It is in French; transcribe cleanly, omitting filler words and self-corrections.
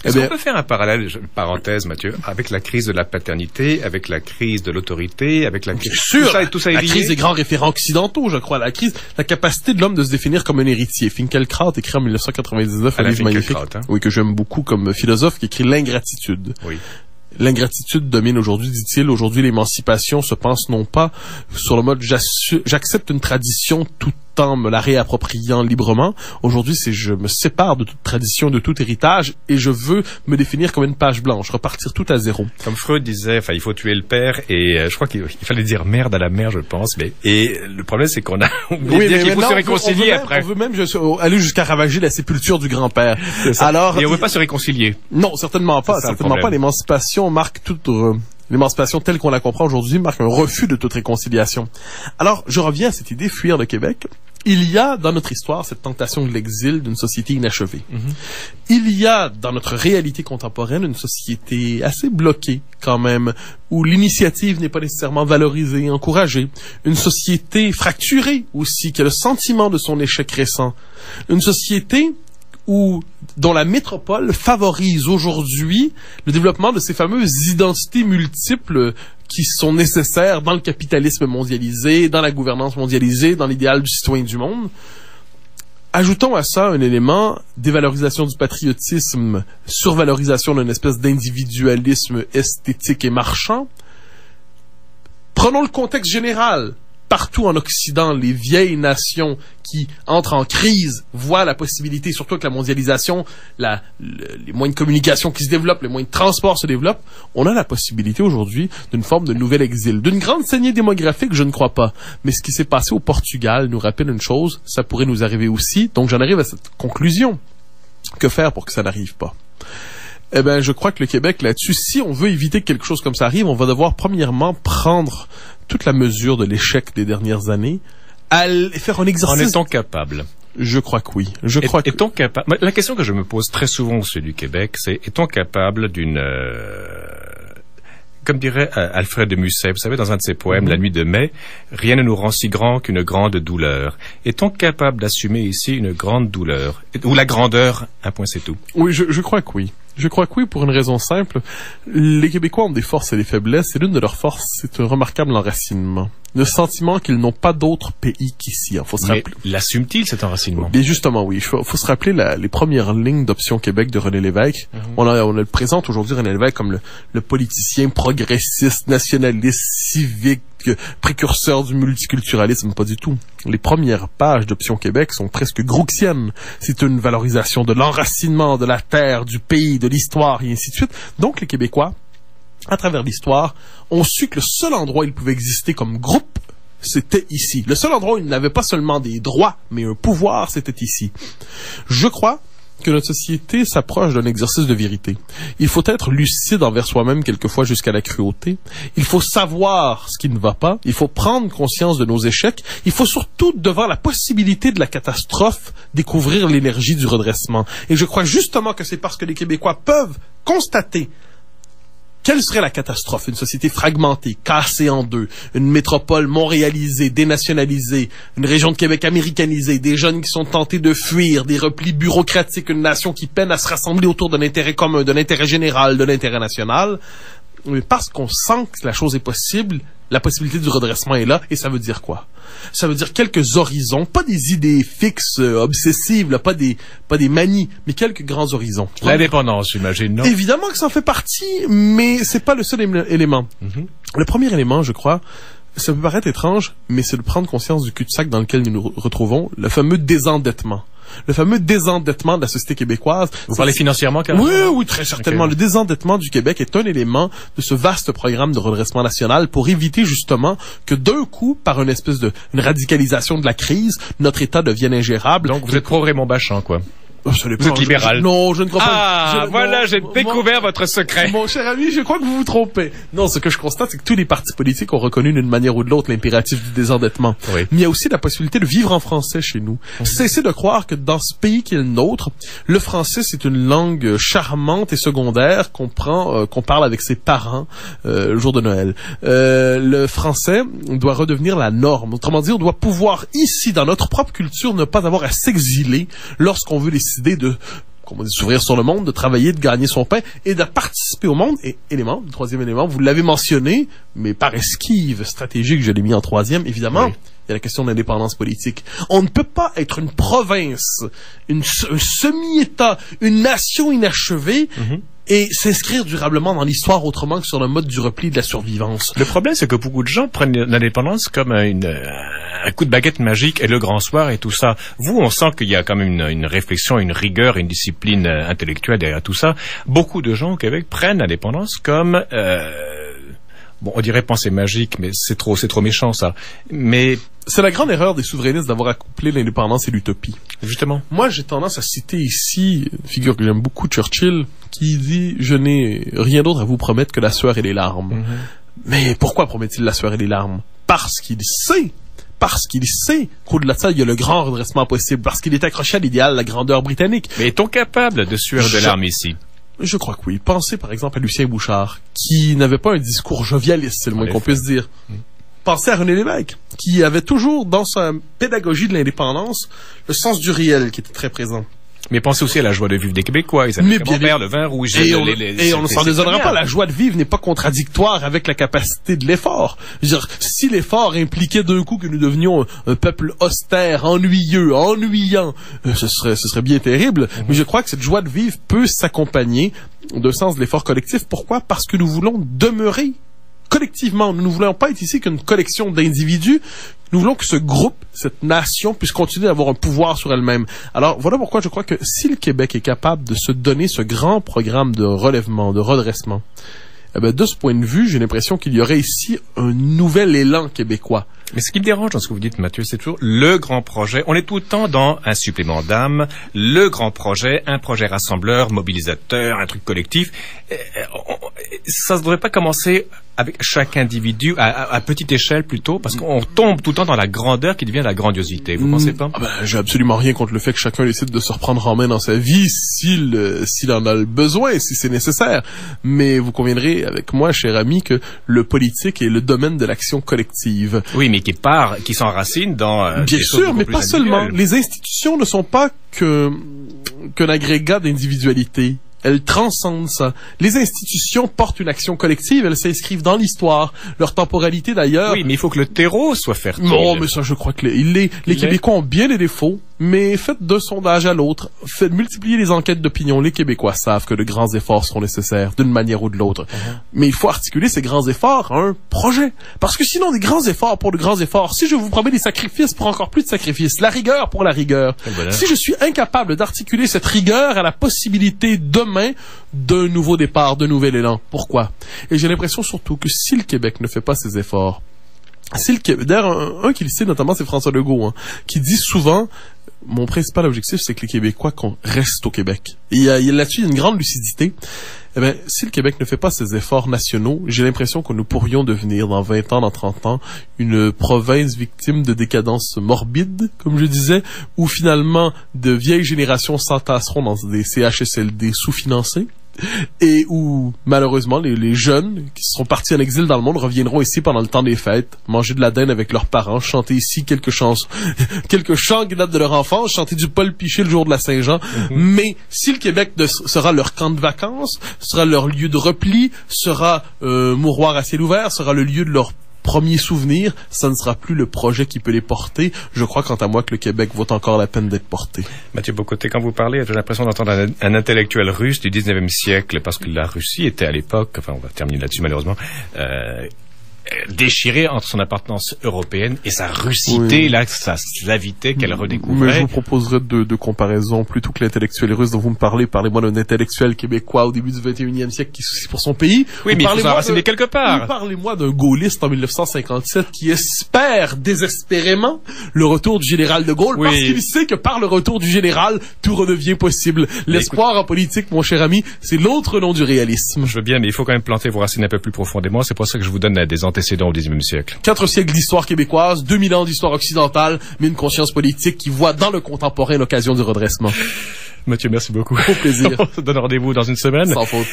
Est-ce qu'on peut faire un parallèle, parenthèse Mathieu, avec la crise de la paternité, avec la crise de l'autorité, avec la crise... Tout ça est lié. La crise des grands référents occidentaux, je crois. La capacité de l'homme de se définir comme un héritier. Finkielkraut écrit en 1999 un livre magnifique, oui, que j'aime beaucoup comme philosophe, qui écrit L'ingratitude. Oui. L'ingratitude domine aujourd'hui, dit-il. Aujourd'hui, l'émancipation se pense non pas sur le mode j'accepte une tradition tout en me la réappropriant librement. Aujourd'hui, c'est je me sépare de toute tradition, de tout héritage et je veux me définir comme une page blanche, repartir tout à zéro. Comme Freud disait, il faut tuer le père et je crois qu'il fallait dire merde à la mère, je pense. Et le problème, c'est qu'on a oublié de dire qu'il faut se réconcilier après. On veut même aller jusqu'à ravager la sépulture du grand-père. Alors, et on veut pas se réconcilier. Non, certainement pas. Certainement pas. L'émancipation marque toute... L'émancipation telle qu'on la comprend aujourd'hui marque un refus de toute réconciliation. Alors, je reviens à cette idée, fuir le Québec. Il y a dans notre histoire cette tentation de l'exil d'une société inachevée. Il y a dans notre réalité contemporaine une société assez bloquée quand même, où l'initiative n'est pas nécessairement valorisée, encouragée. Une société fracturée aussi, qui a le sentiment de son échec récent. Une société dont la métropole favorise aujourd'hui le développement de ces fameuses identités multiples qui sont nécessaires dans le capitalisme mondialisé, dans la gouvernance mondialisée, dans l'idéal du citoyen du monde. Ajoutons à ça un élément dévalorisation du patriotisme, survalorisation d'une espèce d'individualisme esthétique et marchand. Prenons le contexte général. Partout en Occident, les vieilles nations qui entrent en crise voient la possibilité, surtout avec la mondialisation, les moyens de communication qui se développent, les moyens de transport se développent. On a la possibilité aujourd'hui d'une forme de nouvel exil. D'une grande saignée démographique, je ne crois pas. Mais ce qui s'est passé au Portugal nous rappelle une chose, ça pourrait nous arriver aussi. Donc j'en arrive à cette conclusion. Que faire pour que ça n'arrive pas? Eh bien, je crois que le Québec, là-dessus, si on veut éviter que quelque chose comme ça arrive, on va devoir premièrement prendre toute la mesure de l'échec des dernières années, faire un exercice... En étant capable. Je crois que oui. Est-on capable... La question que je me pose très souvent au sud du Québec, c'est est-on capable d'une... Comme dirait Alfred de Musset, vous savez, dans un de ses poèmes, La nuit de mai, rien ne nous rend si grand qu'une grande douleur. Est-on capable d'assumer ici une grande douleur? Ou la grandeur, un point c'est tout. Oui, je crois que oui. Je crois que oui, pour une raison simple. Les Québécois ont des forces et des faiblesses, et l'une de leurs forces, c'est un remarquable enracinement. Le sentiment qu'ils n'ont pas d'autre pays qu'ici. Faut se rappeler. L'assume-t-il, cet enracinement? Bien justement, oui. Faut se rappeler les premières lignes d'Option Québec de René Lévesque. On le présente aujourd'hui, René Lévesque, comme le politicien progressiste, nationaliste, civique, précurseur du multiculturalisme. Pas du tout. Les premières pages d'Option Québec sont presque grouxiennes. C'est une valorisation de l'enracinement, de la terre, du pays, de l'histoire, et ainsi de suite. Donc, les Québécois, à travers l'histoire, ont su que le seul endroit où ils pouvaient exister comme groupe, c'était ici. Le seul endroit où ils n'avaient pas seulement des droits, mais un pouvoir, c'était ici. Je crois que notre société s'approche d'un exercice de vérité. Il faut être lucide envers soi-même quelquefois jusqu'à la cruauté. Il faut savoir ce qui ne va pas. Il faut prendre conscience de nos échecs. Il faut surtout, devant la possibilité de la catastrophe, découvrir l'énergie du redressement. Et je crois justement que c'est parce que les Québécois peuvent constater quelle serait la catastrophe? Une société fragmentée, cassée en deux, une métropole montréalisée, dénationalisée, une région de Québec américanisée, des jeunes qui sont tentés de fuir, des replis bureaucratiques, une nation qui peine à se rassembler autour d'un intérêt commun, de l'intérêt général, de l'intérêt national. Mais parce qu'on sent que la chose est possible, la possibilité du redressement est là, et ça veut dire quoi? Ça veut dire quelques horizons, pas des idées fixes, obsessives, là, pas des manies, mais quelques grands horizons. L'indépendance, j'imagine, non? Évidemment que ça en fait partie, mais c'est pas le seul élément. Le premier élément, je crois, ça peut paraître étrange, mais c'est de prendre conscience du cul-de-sac dans lequel nous nous retrouvons, le fameux désendettement. Le fameux désendettement de la société québécoise. Vous parlez financièrement, carrément? Oui, très certainement. Okay. Le désendettement du Québec est un élément de ce vaste programme de redressement national pour éviter justement que d'un coup, par une espèce une radicalisation de la crise, notre État devienne ingérable. Donc vous êtes pro-Raymond Bachand, quoi. Vous êtes libéral. Non, je ne crois pas. Ah, voilà, j'ai découvert votre secret. Mon cher ami, je crois que vous vous trompez. Non, ce que je constate, c'est que tous les partis politiques ont reconnu d'une manière ou de l'autre l'impératif du désendettement. Oui. Mais il y a aussi la possibilité de vivre en français chez nous. Cessez de croire que dans ce pays qui est le nôtre, le français, c'est une langue charmante et secondaire qu'on parle avec ses parents le jour de Noël. Le français doit redevenir la norme. Autrement dit, on doit pouvoir ici, dans notre propre culture, ne pas avoir à s'exiler lorsqu'on veut décider de comment dire, s'ouvrir sur le monde, de travailler, de gagner son pain et de participer au monde. Et élément, le troisième élément, vous l'avez mentionné, mais par esquive stratégique, je l'ai mis en troisième, évidemment. Oui. Il y a la question de l'indépendance politique. On ne peut pas être une province, un semi-État, une nation inachevée et s'inscrire durablement dans l'histoire autrement que sur le mode du repli de la survivance. Le problème, c'est que beaucoup de gens prennent l'indépendance comme un coup de baguette magique et le grand soir et tout ça. Vous, on sent qu'il y a quand même une réflexion, une rigueur, une discipline intellectuelle derrière tout ça. Beaucoup de gens au Québec prennent l'indépendance comme... bon, on dirait pensée magique, mais c'est trop méchant, ça. Mais... C'est la grande erreur des souverainistes d'avoir accouplé l'indépendance et l'utopie. Justement. Moi, j'ai tendance à citer ici une figure que j'aime beaucoup, Churchill, qui dit « Je n'ai rien d'autre à vous promettre que la sueur et les larmes. Mais pourquoi promet-il la sueur et les larmes? Parce qu'il sait qu'au-delà de ça, il y a le grand redressement possible, parce qu'il est accroché à l'idéal de la grandeur britannique. Mais est-on capable de sueur et de larmes ici? Je crois que oui. Pensez par exemple à Lucien Bouchard, qui n'avait pas un discours jovialiste, c'est le moins qu'on puisse dire. Pensez à René Lévesque, qui avait toujours dans sa pédagogie de l'indépendance le sens du réel qui était très présent. Mais pensez aussi à la joie de vivre des Québécois. Ils avaient le vin rouge. Et on ne s'en désolera pas. La joie de vivre n'est pas contradictoire avec la capacité de l'effort. Je veux dire, si l'effort impliquait d'un coup que nous devenions un peuple austère, ennuyeux, ennuyant, ce serait bien terrible. Mais je crois que cette joie de vivre peut s'accompagner d'un sens de l'effort collectif. Pourquoi? Parce que nous voulons demeurer collectivement. Nous ne voulons pas être ici qu'une collection d'individus. Nous voulons que ce groupe, cette nation, puisse continuer d'avoir un pouvoir sur elle-même. Alors, voilà pourquoi je crois que si le Québec est capable de se donner ce grand programme de relèvement, de redressement, eh bien, de ce point de vue, j'ai l'impression qu'il y aurait ici un nouvel élan québécois. Mais ce qui me dérange dans ce que vous dites, Mathieu, c'est toujours le grand projet. On est tout le temps dans un supplément d'âme, le grand projet, un projet rassembleur, mobilisateur, un truc collectif. Ça ne devrait pas commencer avec chaque individu à petite échelle plutôt, parce qu'on tombe tout le temps dans la grandeur qui devient la grandiosité. Vous pensez pas? J'ai absolument rien contre le fait que chacun décide de se reprendre en main dans sa vie s'il en a le besoin, si c'est nécessaire. Mais vous conviendrez avec moi, cher ami, que le politique est le domaine de l'action collective. Oui, mais qui s'enracine dans... Bien sûr, mais pas seulement. Les institutions ne sont pas qu'un agrégat d'individualité. Elles transcendent ça. Les institutions portent une action collective, elles s'inscrivent dans l'histoire. Leur temporalité, d'ailleurs... Oui, mais il faut que le terreau soit fertile. Non, mais ça, je crois que les Québécois ont bien des défauts, mais faites d'un sondage à l'autre, faites multiplier les enquêtes d'opinion. Les Québécois savent que de grands efforts seront nécessaires, d'une manière ou de l'autre. Mais il faut articuler ces grands efforts à un projet. Parce que sinon, des grands efforts pour de grands efforts, si je vous promets des sacrifices pour encore plus de sacrifices, la rigueur pour la rigueur, si je suis incapable d'articuler cette rigueur à la possibilité demain d'un nouveau départ, d'un nouvel élan. Pourquoi? Et j'ai l'impression surtout que si le Québec ne fait pas ses efforts, d'ailleurs, un qui le sait notamment, c'est François Legault, qui dit souvent, mon principal objectif, c'est que les Québécois qu'on reste au Québec. Et là-dessus, il y a une grande lucidité. Eh bien, si le Québec ne fait pas ses efforts nationaux, j'ai l'impression que nous pourrions devenir, dans 20 ans, dans 30 ans, une province victime de décadence morbide, comme je disais, où finalement, de vieilles générations s'entasseront dans des CHSLD sous-financés, et où, malheureusement, les jeunes qui seront partis en exil dans le monde reviendront ici pendant le temps des fêtes, manger de la dinde avec leurs parents, chanter ici quelques chants qui datent de leur enfance, chanter du Paul Piché le jour de la Saint-Jean. Mais si le Québec sera leur camp de vacances, sera leur lieu de repli, sera mouroir à ciel ouvert, sera le lieu de leur premier souvenir, ça ne sera plus le projet qui peut les porter. Je crois, quant à moi, que le Québec vaut encore la peine d'être porté. Mathieu Bocoté, quand vous parlez, j'ai l'impression d'entendre un intellectuel russe du 19e siècle, parce que la Russie était à l'époque, enfin, on va terminer là-dessus malheureusement, déchirée entre son appartenance européenne et sa russité, là, sa slavité qu'elle redécouvrait. Mais je vous proposerai deux comparaisons. Plutôt que l'intellectuel russe dont vous me parlez, parlez-moi d'un intellectuel québécois au début du 21e siècle qui soucie pour son pays. Oui, mais il faut s'enraciner quelque part. Parlez-moi d'un gaulliste en 1957 qui espère désespérément le retour du général de Gaulle, parce qu'il sait que par le retour du général, tout redevient possible. L'espoir en politique, mon cher ami, c'est l'autre nom du réalisme. Je veux bien, mais il faut quand même planter vos racines un peu plus profondément. C'est pour ça que je vous donne des antécédents au XIXe siècle. 4 siècles d'histoire québécoise, 2000 ans d'histoire occidentale, mais une conscience politique qui voit dans le contemporain l'occasion du redressement. Mathieu, merci beaucoup. Au plaisir. On se donne rendez-vous dans une semaine. Sans faute.